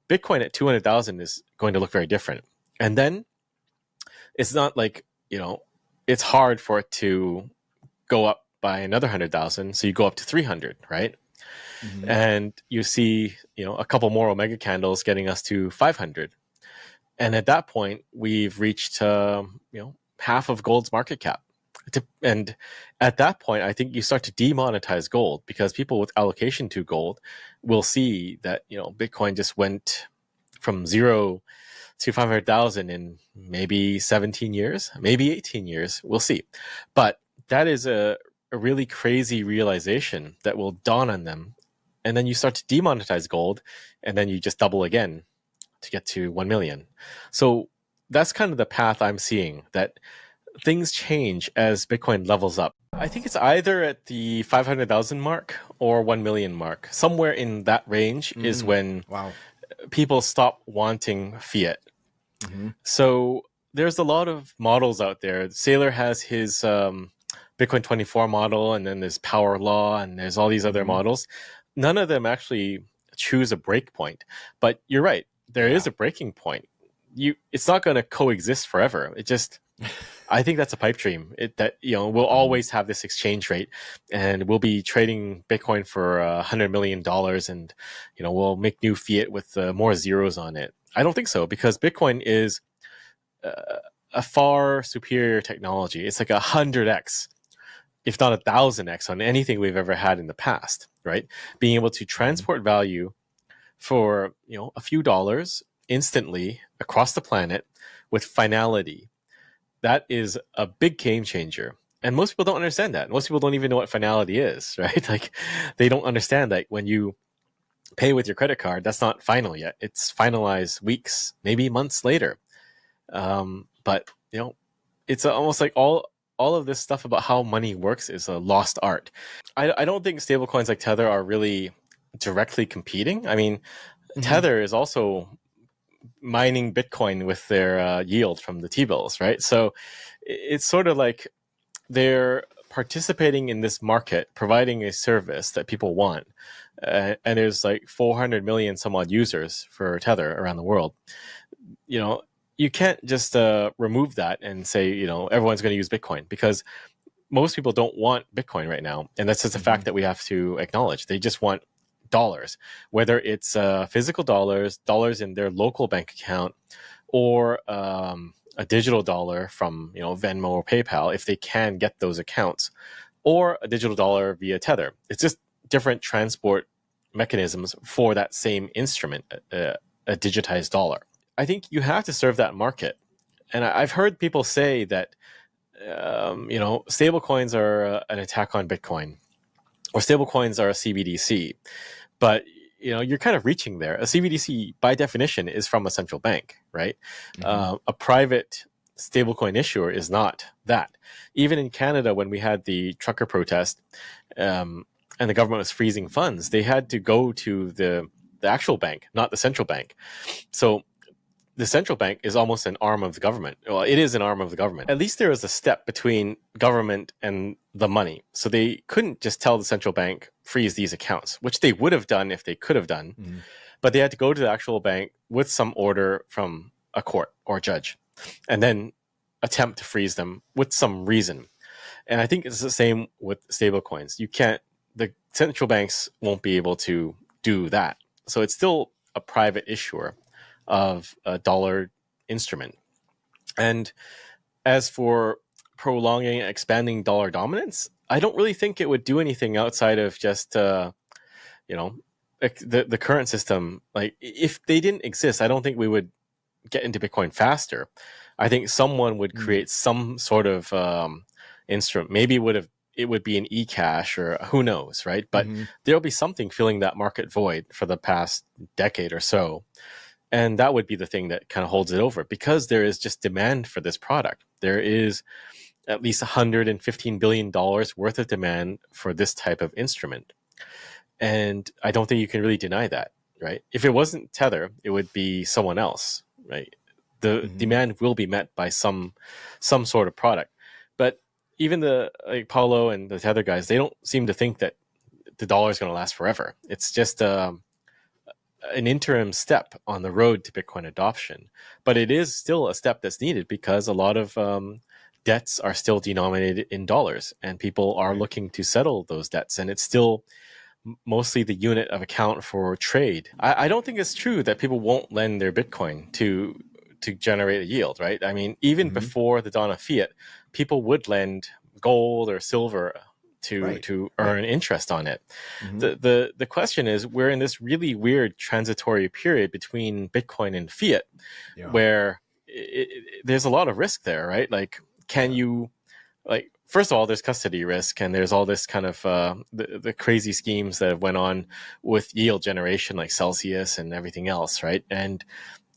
Bitcoin at 200,000 is going to look very different. And then it's not like, it's hard for it to go up by another 100,000. So you go up to 300, right? Mm-hmm. And you see, a couple more Omega candles getting us to 500. And at that point, we've reached, half of gold's market cap. And at that point, I think you start to demonetize gold, because people with allocation to gold will see that, Bitcoin just went from 0 to 500,000 in maybe 17 years, maybe 18 years. We'll see. But that is a really crazy realization that will dawn on them. And then you start to demonetize gold, and then you just double again to get to 1 million. So that's kind of the path I'm seeing, that things change as Bitcoin levels up. I think it's either at the 500,000 mark or 1 million mark. Somewhere in that range is when people stop wanting fiat. Mm-hmm. So there's a lot of models out there. Saylor has his Bitcoin 24 model, and then there's Power Law, and there's all these other models. None of them actually choose a break point. But you're right. There is a breaking point. It's not going to coexist forever. It just... I think that's a pipe dream. We'll always have this exchange rate, and we'll be trading Bitcoin for $100 million, and we'll make new fiat with more zeros on it. I don't think so, because Bitcoin is a far superior technology. It's like 100x, if not 1,000x, on anything we've ever had in the past. Right? Being able to transport value for a few dollars instantly across the planet with finality. That is a big game changer. And most people don't understand that. Most people don't even know what finality is, right? Like, they don't understand that when you pay with your credit card, that's not final yet. It's finalized weeks, maybe months later. But it's almost like all of this stuff about how money works is a lost art. I don't think stablecoins like Tether are really directly competing. I mean, Tether is also mining Bitcoin with their yield from the T-bills, right? So it's sort of like they're participating in this market, providing a service that people want. And there's like 400 million some odd users for Tether around the world. You can't just remove that and say, everyone's going to use Bitcoin, because most people don't want Bitcoin right now. And that's just a fact that we have to acknowledge. They just want dollars, whether it's physical dollars in their local bank account, or a digital dollar from Venmo or PayPal, if they can get those accounts, or a digital dollar via Tether. It's just different transport mechanisms for that same instrument, a digitized dollar. I think you have to serve that market. And I've heard people say that stablecoins are an attack on Bitcoin, or stablecoins are a CBDC. But you're kind of reaching there. A CBDC, by definition, is from a central bank, right? A private stablecoin issuer is not that. Even in Canada, when we had the trucker protest, and the government was freezing funds, they had to go to the actual bank, not the central bank. So the central bank is almost an arm of the government. Well, it is an arm of the government. At least there is a step between government and the money. So they couldn't just tell the central bank, freeze these accounts, which they would have done if they could have done. But they had to go to the actual bank with some order from a court or a judge, and then attempt to freeze them with some reason. And I think it's the same with stablecoins. The central banks won't be able to do that. So it's still a private issuer of a dollar instrument. And as for prolonging and expanding dollar dominance, I don't really think it would do anything outside of just the current system. Like, if they didn't exist, I don't think we would get into Bitcoin faster. I think someone would create some sort of instrument. Maybe it would be an e-cash, or who knows, right? But there'll be something filling that market void for the past decade or so. And that would be the thing that kind of holds it over, because there is just demand for this product. There is at least $115 billion worth of demand for this type of instrument. And I don't think you can really deny that, right? If it wasn't Tether, it would be someone else, right? The demand will be met by some sort of product. But even Paulo and the Tether guys, they don't seem to think that the dollar is going to last forever. It's just a an interim step on the road to Bitcoin adoption, but it is still a step that's needed because a lot of debts are still denominated in dollars, and people are looking to settle those debts, and it's still mostly the unit of account for trade. I don't think it's true that people won't lend their Bitcoin to generate a yield, right? I mean, even before the dawn of fiat, people would lend gold or silver to earn interest on it. The question is, we're in this really weird transitory period between Bitcoin and fiat, where there's a lot of risk there, right? Like, can you, like, first of all, there's custody risk, and there's all this kind of the crazy schemes that went on with yield generation, like Celsius and everything else, right? And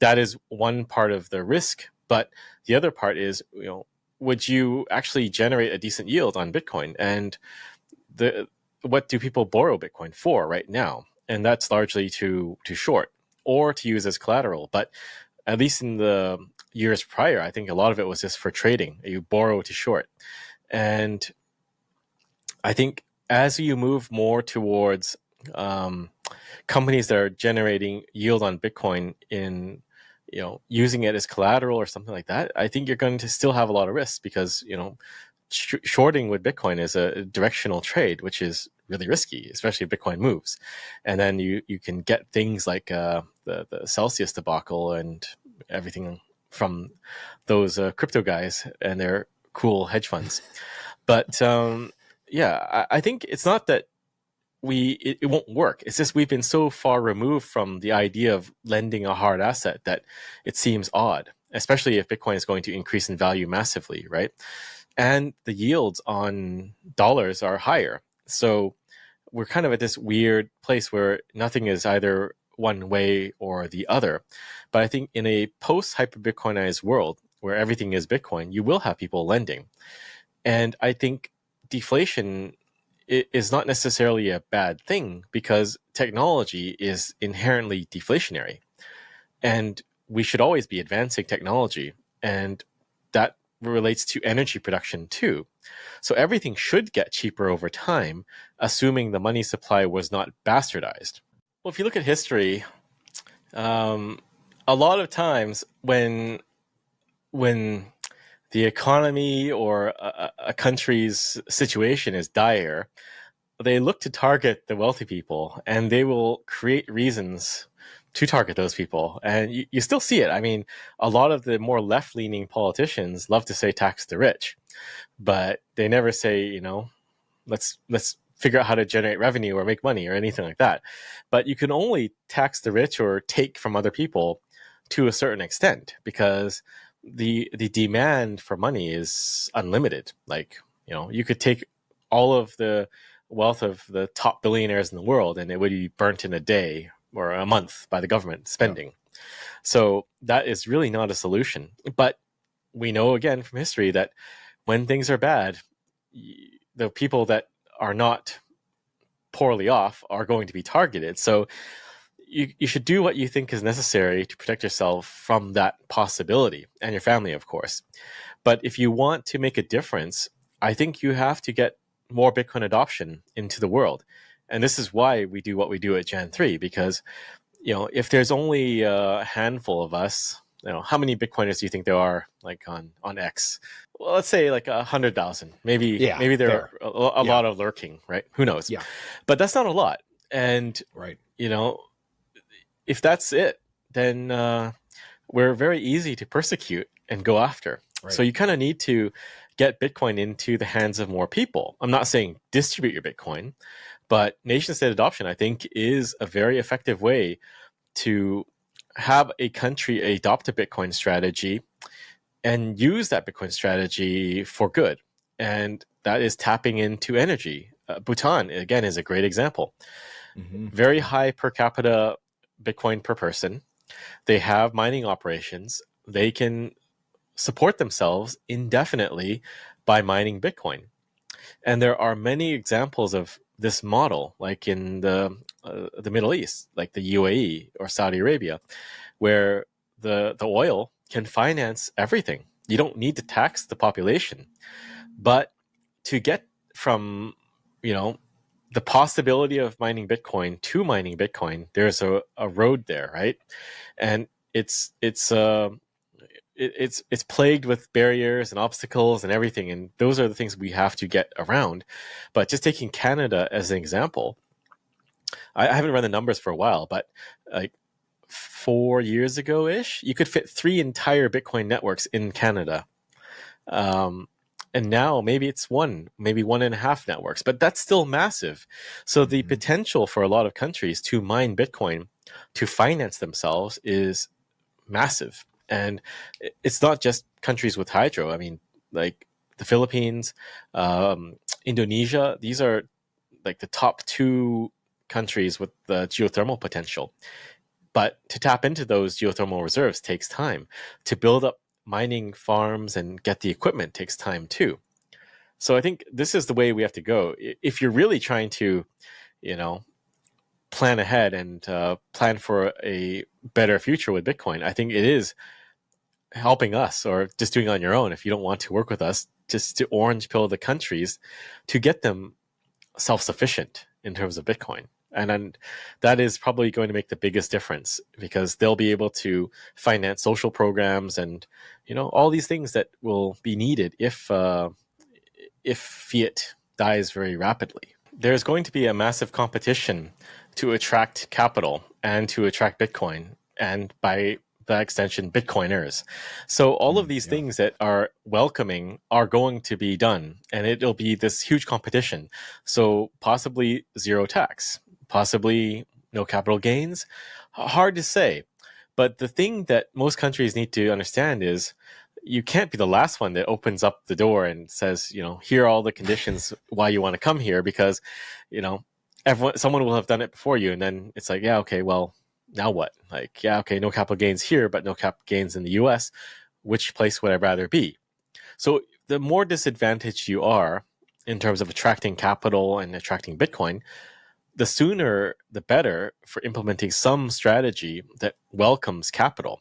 that is one part of the risk. But the other part is, would you actually generate a decent yield on Bitcoin? And what do people borrow Bitcoin for right now? And that's largely to short or to use as collateral. But at least in the years prior, I think a lot of it was just for trading. You borrow to short. And I think as you move more towards companies that are generating yield on Bitcoin in, using it as collateral or something like that, I think you're going to still have a lot of risks because, shorting with Bitcoin is a directional trade, which is really risky, especially if Bitcoin moves. And then you can get things like the Celsius debacle and everything from those crypto guys and their cool hedge funds. But I think it's not that it won't work. It's just we've been so far removed from the idea of lending a hard asset that it seems odd, especially if Bitcoin is going to increase in value massively, right? And the yields on dollars are higher. So we're kind of at this weird place where nothing is either one way or the other. But I think in a post-hyper-Bitcoinized world where everything is Bitcoin, you will have people lending. And I think deflation is not necessarily a bad thing because technology is inherently deflationary. And we should always be advancing technology. And that relates to energy production too. So everything should get cheaper over time, assuming the money supply was not bastardized. Well, if you look at history, a lot of times when the economy or a country's situation is dire, they look to target the wealthy people, and they will create reasons to target those people. And you still see it. I mean, a lot of the more left-leaning politicians love to say tax the rich, but they never say, let's figure out how to generate revenue or make money or anything like that. But you can only tax the rich or take from other people to a certain extent because the demand for money is unlimited. Like, you could take all of the wealth of the top billionaires in the world and it would be burnt in a day or a month by the government spending. Yeah. So that is really not a solution. But we know again from history that when things are bad, the people that are not poorly off are going to be targeted. So you should do what you think is necessary to protect yourself from that possibility, and your family, of course. But if you want to make a difference, I think you have to get more Bitcoin adoption into the world. And this is why we do what we do at JAN3, because if there's only a handful of us, how many Bitcoiners do you think there are, like on X? Well, let's say like 100,000. Maybe there are a lot of lurking, right? Who knows? Yeah. But that's not a lot. And if that's it, then we're very easy to persecute and go after. Right. So you kind of need to get Bitcoin into the hands of more people. I'm not saying distribute your Bitcoin, but nation-state adoption, I think, is a very effective way to have a country adopt a Bitcoin strategy and use that Bitcoin strategy for good. And that is tapping into energy. Bhutan, again, is a great example. Mm-hmm. Very high per capita Bitcoin per person. They have mining operations. They can support themselves indefinitely by mining Bitcoin. And there are many examples of this model, like in the Middle East, like the UAE or Saudi Arabia, where the oil can finance everything. You don't need to tax the population. But to get from, the possibility of mining Bitcoin to mining Bitcoin, there's a road there, right? And it's plagued with barriers and obstacles and everything, and those are the things we have to get around. But just taking Canada as an example, I haven't run the numbers for a while, but like 4 years ago ish, you could fit 3 entire Bitcoin networks in Canada. Um, and now maybe it's maybe 1.5 networks, but that's still massive. So the potential for a lot of countries to mine Bitcoin to finance themselves is massive. And it's not just countries with hydro. I mean, like the Philippines, Indonesia, these are like the top 2 countries with the geothermal potential. But to tap into those geothermal reserves takes time. To build up mining farms and get the equipment takes time too. So I think this is the way we have to go. If you're really trying to, you know, plan ahead and plan for a better future with Bitcoin, I think it is helping us, or just doing it on your own if you don't want to work with us, just to orange pill the countries to get them self-sufficient in terms of Bitcoin. And then that is probably going to make the biggest difference, because they'll be able to finance social programs and, you know, all these things that will be needed if fiat dies very rapidly. There's going to be a massive competition to attract capital and to attract Bitcoin, and by that extension, Bitcoiners. So all of these things that are welcoming are going to be done, and it'll be this huge competition. So possibly zero tax, possibly no capital gains. Hard to say. But the thing that most countries need to understand is you can't be the last one that opens up the door and says, you know, here are all the conditions why you want to come here, because, you know, someone will have done it before you. And then it's like, yeah, okay, well, now what? Like, yeah, okay, no capital gains here, but no capital gains in the US. Which place would I rather be? So the more disadvantaged you are in terms of attracting capital and attracting Bitcoin, the sooner the better for implementing some strategy that welcomes capital.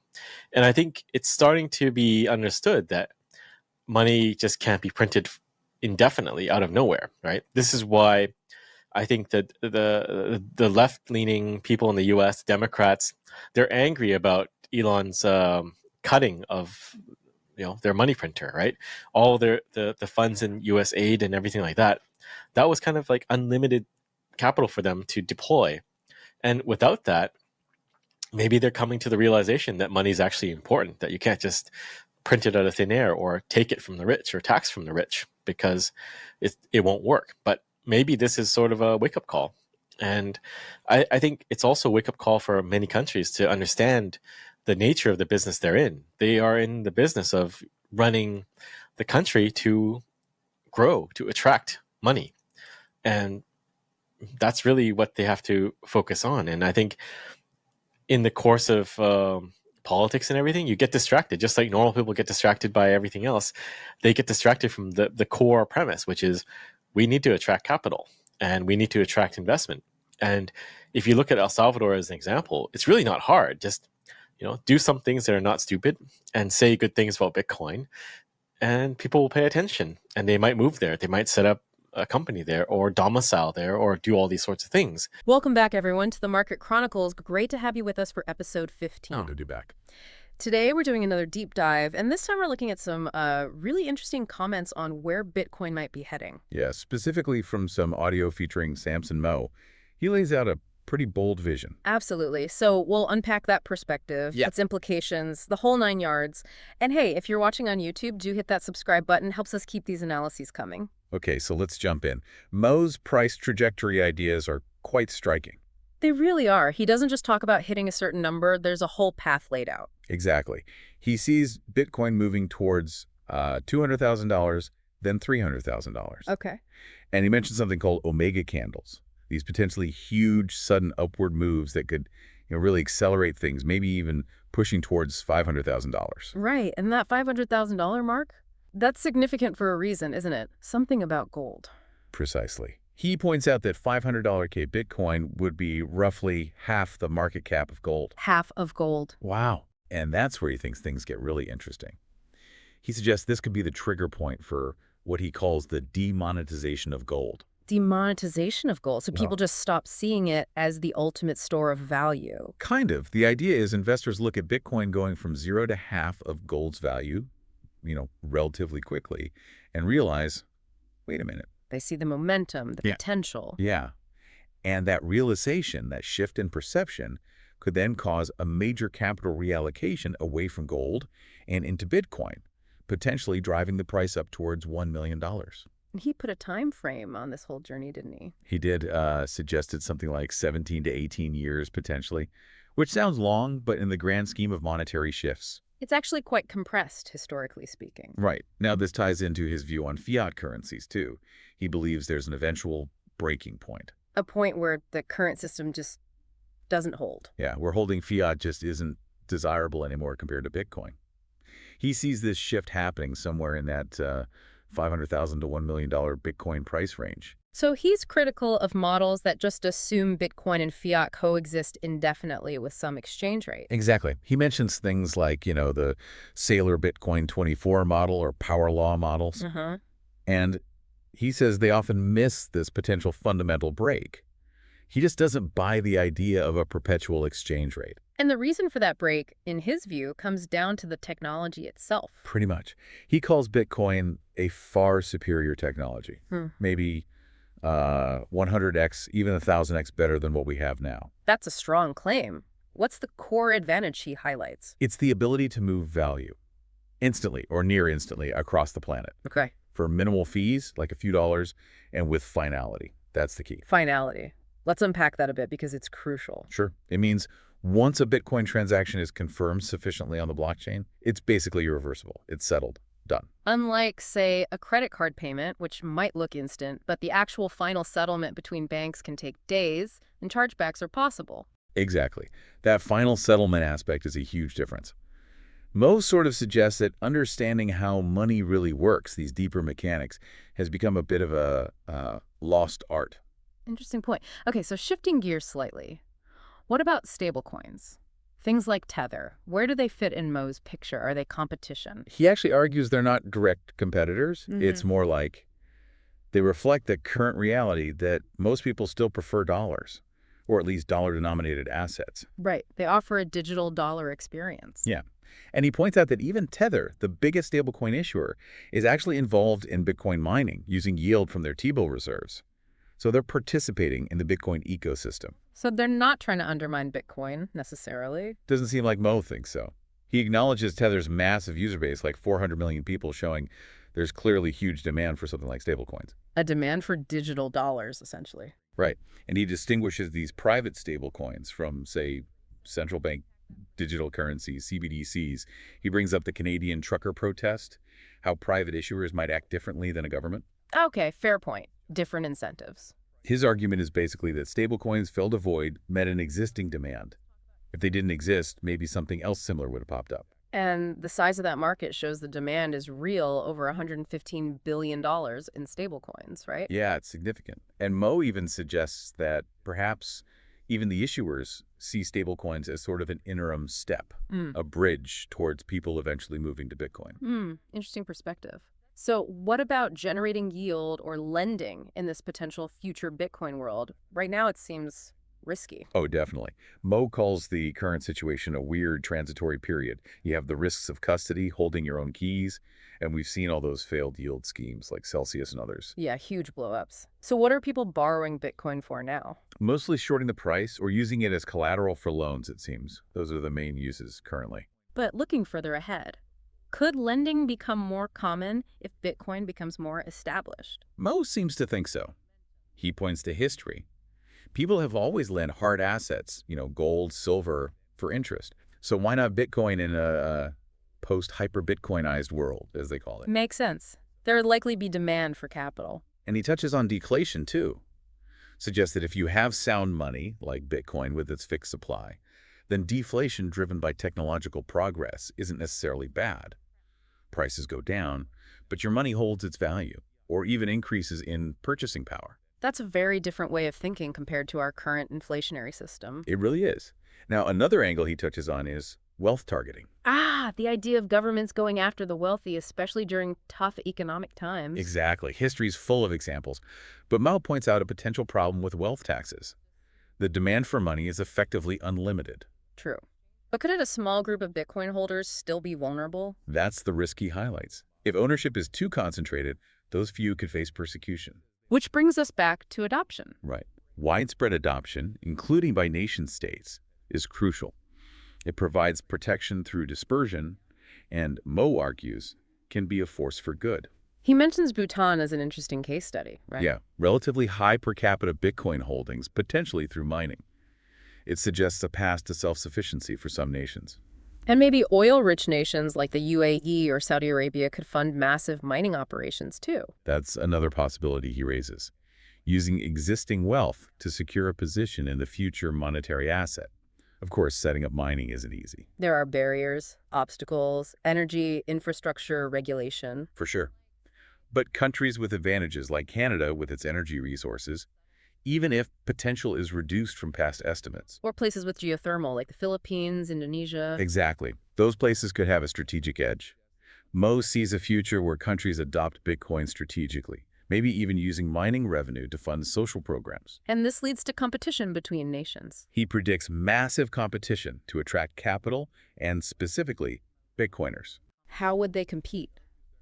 And I think it's starting to be understood that money just can't be printed indefinitely out of nowhere, right? This is why I think that the left-leaning people in the U.S., Democrats, they're angry about Elon's cutting of, you know, their money printer, right? All the funds in U.S. aid and everything like that. That was kind of like unlimited capital for them to deploy, and without that, maybe they're coming to the realization that money is actually important. That you can't just print it out of thin air or take it from the rich or tax from the rich, because it won't work. But maybe this is sort of a wake-up call. And I think it's also a wake-up call for many countries to understand the nature of the business they're in. They are in the business of running the country to grow, to attract money. And that's really what they have to focus on. And I think in the course of politics and everything, you get distracted, just like normal people get distracted by everything else. They get distracted from the core premise, which is we need to attract capital and we need to attract investment. And if you look at El Salvador as an example, it's really not hard. Just, you know, do some things that are not stupid and say good things about Bitcoin, and people will pay attention, and they might move there. They might set up a company there or domicile there or do all these sorts of things. Welcome back, everyone, to the Market Chronicles. Great to have you with us for episode 15. Oh, good to be back. Today, we're doing another deep dive, and this time we're looking at some really interesting comments on where Bitcoin might be heading. Yeah, specifically from some audio featuring Samson Mow. He lays out a pretty bold vision. Absolutely. So we'll unpack that perspective, its implications, the whole 9 yards. And hey, if you're watching on YouTube, do hit that subscribe button. Helps us keep these analyses coming. Okay, so let's jump in. Mow's price trajectory ideas are quite striking. They really are. He doesn't just talk about hitting a certain number. There's a whole path laid out. Exactly. He sees Bitcoin moving towards $200,000, then $300,000. Okay. And he mentioned something called omega candles. These potentially huge, sudden upward moves that could, really accelerate things, maybe even pushing towards $500,000. Right. And that $500,000 mark? That's significant for a reason, isn't it? Something about gold. Precisely. He points out that $500K Bitcoin would be roughly half the market cap of gold. Half of gold. Wow. And that's where he thinks things get really interesting. He suggests this could be the trigger point for what he calls the demonetization of gold. Demonetization of gold, so people Well, just stop seeing it as the ultimate store of value. kind of. The idea is investors look at Bitcoin going from zero to half of gold's value, relatively quickly, and realize, wait a minute. They see the momentum, the Yeah. potential. Yeah. And that realization, that shift in perception, could then cause a major capital reallocation away from gold and into Bitcoin, potentially driving the price up towards $1 million. And he put a time frame on this whole journey, didn't he? He did suggested something like 17 to 18 years, potentially, which sounds long, but in the grand scheme of monetary shifts. It's actually quite compressed, historically speaking. Right. Now, this ties into his view on fiat currencies, too. He believes there's an eventual breaking point. A point where the current system just doesn't hold. Yeah, where holding fiat just isn't desirable anymore compared to Bitcoin. He sees this shift happening somewhere in that $500,000 to $1 million Bitcoin price range. So he's critical of models that just assume Bitcoin and fiat coexist indefinitely with some exchange rate. Exactly. He mentions things like, the Sailor Bitcoin 24 model or power law models. And he says they often miss this potential fundamental break. He just doesn't buy the idea of a perpetual exchange rate. And the reason for that break, in his view, comes down to the technology itself. Pretty much. He calls Bitcoin a far superior technology. Maybe 100x, even 1,000x better than what we have now. That's a strong claim. What's the core advantage he highlights? It's the ability to move value instantly or near instantly across the planet. Okay. For minimal fees, like a few dollars, and with finality. That's the key. Finality. Let's unpack that a bit because it's crucial. Sure. It means once a Bitcoin transaction is confirmed sufficiently on the blockchain, it's basically irreversible. It's settled. Done. Unlike, say, a credit card payment, which might look instant, but the actual final settlement between banks can take days, and chargebacks are possible. Exactly. That final settlement aspect is a huge difference. Mow sort of suggests that understanding how money really works, these deeper mechanics, has become a bit of a lost art. Interesting point. Okay, so shifting gears slightly. What about stablecoins? Things like Tether. Where do they fit in Mow's picture? Are they competition? He actually argues they're not direct competitors. It's more like they reflect the current reality that most people still prefer dollars, or at least dollar-denominated assets. Right. They offer a digital dollar experience. Yeah. And he points out that even Tether, the biggest stablecoin issuer, is actually involved in Bitcoin mining, using yield from their T-bill reserves. So they're participating in the Bitcoin ecosystem. So they're not trying to undermine Bitcoin, necessarily. Doesn't seem like Mow thinks so. He acknowledges Tether's massive user base, like 400 million people, showing there's clearly huge demand for something like stablecoins. A demand for digital dollars, essentially. Right. And he distinguishes these private stablecoins from, say, central bank digital currencies, CBDCs. He brings up the Canadian trucker protest, how private issuers might act differently than a government. Okay, fair point. Different incentives. His argument is basically that stablecoins filled a void, met an existing demand. If they didn't exist, maybe something else similar would have popped up. And the size of that market shows the demand is real, over $115 billion in stablecoins, right? Yeah, it's significant. And Mow even suggests that perhaps even the issuers see stablecoins as sort of an interim step, a bridge towards people eventually moving to Bitcoin. Interesting perspective. So what about generating yield or lending in this potential future Bitcoin world? Right now it seems risky. Oh, definitely. Mow calls the current situation a weird transitory period. You have the risks of custody, holding your own keys, and we've seen all those failed yield schemes like Celsius and others. Yeah, huge blowups. So what are people borrowing Bitcoin for now? Mostly shorting the price or using it as collateral for loans, it seems. Those are the main uses currently. But looking further ahead, could lending become more common if Bitcoin becomes more established? Mow seems to think so. He points to history. People have always lent hard assets, gold, silver, for interest. So why not Bitcoin in a post-hyper-Bitcoinized world, as they call it? Makes sense. There would likely be demand for capital. And he touches on deflation, too. Suggests that if you have sound money, like Bitcoin with its fixed supply, then deflation driven by technological progress isn't necessarily bad. Prices go down, but your money holds its value, or even increases in purchasing power. That's a very different way of thinking compared to our current inflationary system. It really is. Now, another angle he touches on is wealth targeting. Ah, the idea of governments going after the wealthy, especially during tough economic times. Exactly. History's full of examples. But Mao points out a potential problem with wealth taxes. The demand for money is effectively unlimited. True. But couldn't a small group of Bitcoin holders still be vulnerable? That's the risk he highlights. If ownership is too concentrated, those few could face persecution. Which brings us back to adoption. Right. Widespread adoption, including by nation-states, is crucial. It provides protection through dispersion, and Mo argues can be a force for good. He mentions Bhutan as an interesting case study, right? Yeah, relatively high per capita Bitcoin holdings, potentially through mining. It suggests a path to self-sufficiency for some nations. And maybe oil-rich nations like the UAE or Saudi Arabia could fund massive mining operations too. That's another possibility he raises, using existing wealth to secure a position in the future monetary asset. Of course, setting up mining isn't easy. There are barriers, obstacles, energy, infrastructure, regulation. For sure. But countries with advantages like Canada with its energy resources, even if potential is reduced from past estimates. Or places with geothermal like the Philippines, Indonesia. Exactly. Those places could have a strategic edge. Mo sees a future where countries adopt Bitcoin strategically, maybe even using mining revenue to fund social programs. And this leads to competition between nations. He predicts massive competition to attract capital and, specifically, Bitcoiners. How would they compete?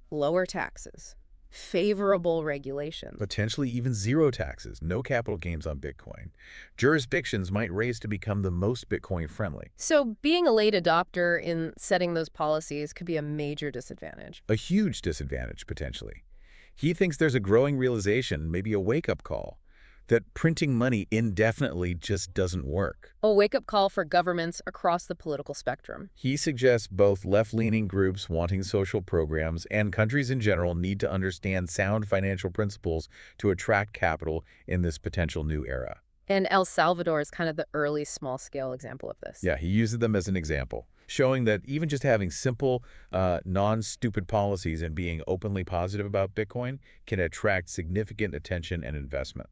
Lower taxes, favorable regulations. Potentially even zero taxes, no capital gains on Bitcoin. Jurisdictions might raise to become the most Bitcoin-friendly. So being a late adopter in setting those policies could be a major disadvantage. A huge disadvantage, potentially. He thinks there's a growing realization, maybe a wake-up call, that printing money indefinitely just doesn't work. A wake-up call for governments across the political spectrum. He suggests both left-leaning groups wanting social programs and countries in general need to understand sound financial principles to attract capital in this potential new era. And El Salvador is kind of the early small-scale example of this. Yeah, he uses them as an example, showing that even just having simple, non-stupid policies and being openly positive about Bitcoin can attract significant attention and investment.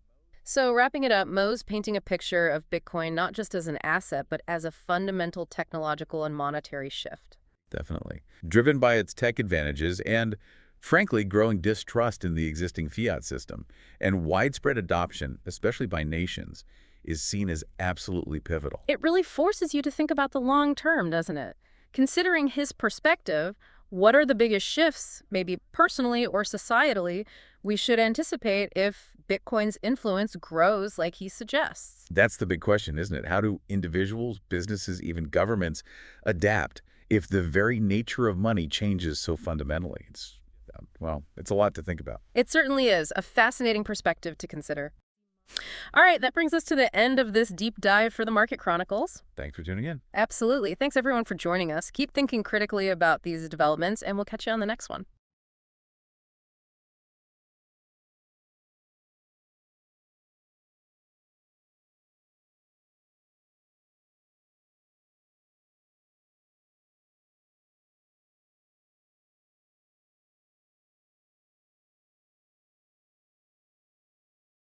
So wrapping it up, Mo's painting a picture of Bitcoin not just as an asset, but as a fundamental technological and monetary shift. Definitely. Driven by its tech advantages and, frankly, growing distrust in the existing fiat system, and widespread adoption, especially by nations, is seen as absolutely pivotal. It really forces you to think about the long term, doesn't it? Considering his perspective, what are the biggest shifts, maybe personally or societally, we should anticipate if Bitcoin's influence grows like he suggests? That's the big question, isn't it? How do individuals, businesses, even governments adapt if the very nature of money changes so fundamentally? It's a lot to think about. It certainly is a fascinating perspective to consider. All right, that brings us to the end of this deep dive for the Market Chronicles. Thanks for tuning in. Absolutely. Thanks, everyone, for joining us. Keep thinking critically about these developments, and we'll catch you on the next one.